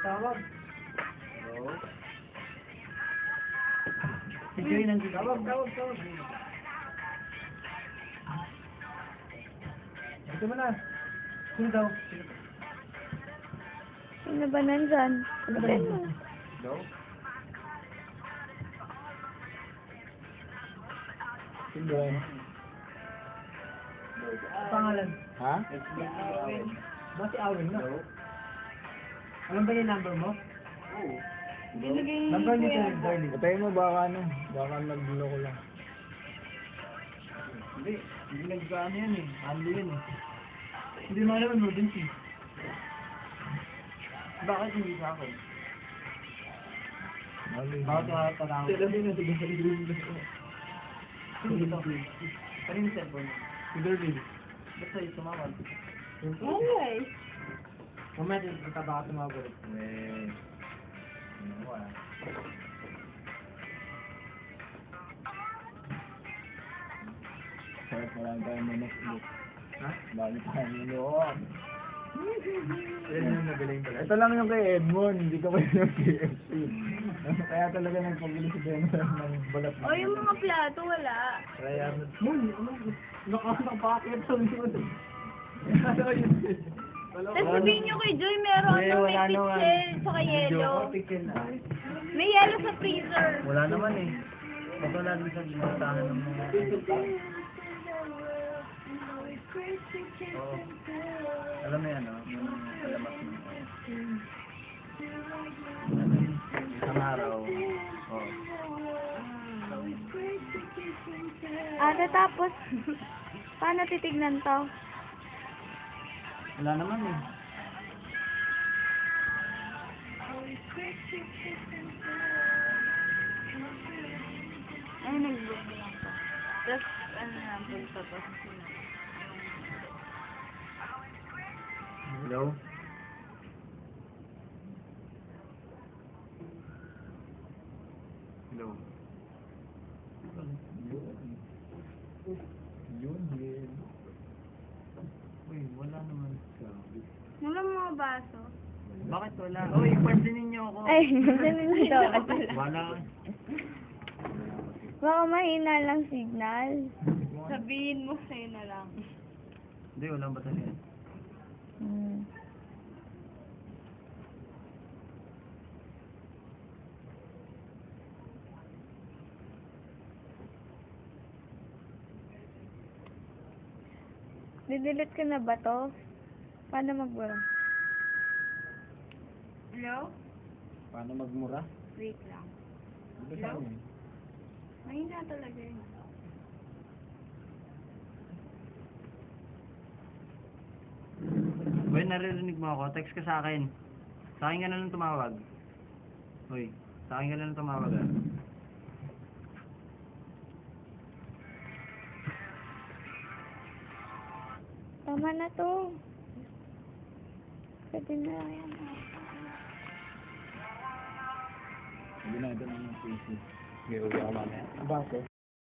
Tawag. Hello? Si Joy nandito. Tawag. Ito mo na. Sino daw? Sino ba nandyan? Sabihin mo. Hello? Sino yan? Pangalan. Ha? Ba si Awin, no? Hello? Alam ba yung number mo? Oo. Binigay ni Number ni Kuya. Darling. Patayin mo baka baka nagluloko lang. Hindi nagkaano yan eh. Ando yan eh. Hindi mo alam emergency. Bakit hindi sa akin? Bakit nakakatawag? Sila din na sige. Hindi ito. Kanina yung cellphone mo. Si Darling. Ba't sa'yo sumawag? Ay. Mamaya din kita baka tumawag. Ano ah? Kahit marami tayong manok. Ha? Marami tayong manok. Yan yung nagaling pala. Ito lang yung kay Edmond, hindi ka pa yung KFC. Kaya talaga nagpaguli si Denver ng balat O, yung mga plato, wala. Kaya Moon, ano? Nakapakit sa likod. Ano yun? Tapos sabihin nyo kay Joy, meron Eh, ano, wala may naman. pixel, saka yellow. Pixel na. May yellow sa freezer. Wala naman eh. Ba't wala din sa ginatahan ng mga... Oo. Alam mo yan, no? Yung alamat mo. Isang araw. Oo. Ate, tapos, paano titignan to? Wala naman eh. Ay, nag-boom lang to. Tapos, ano na, punta pa sa sila. Hello? Hello? yun. Uy, wala naman. Wala mga baso. Bakit wala? Uy, pansinin niyo ako. Ay, ganun nito. Wala. Baka mahina lang signal. Sabihin mo sa'yo na lang. Hindi, walang batalyan. Hmm. Didelete ko na ba to? Paano magbura? Hello? Paano magmura? Wait lang. Ito sa amin. Mahina talaga yun. Uy, naririnig mo ako. Text ka sa akin. Sa akin ka na lang tumawag. Uy, sa akin ka na lang tumawag ah. Tama na to. Pwede na yan. Hindi natin ang PC. May uwi ako mamaya. Bakit?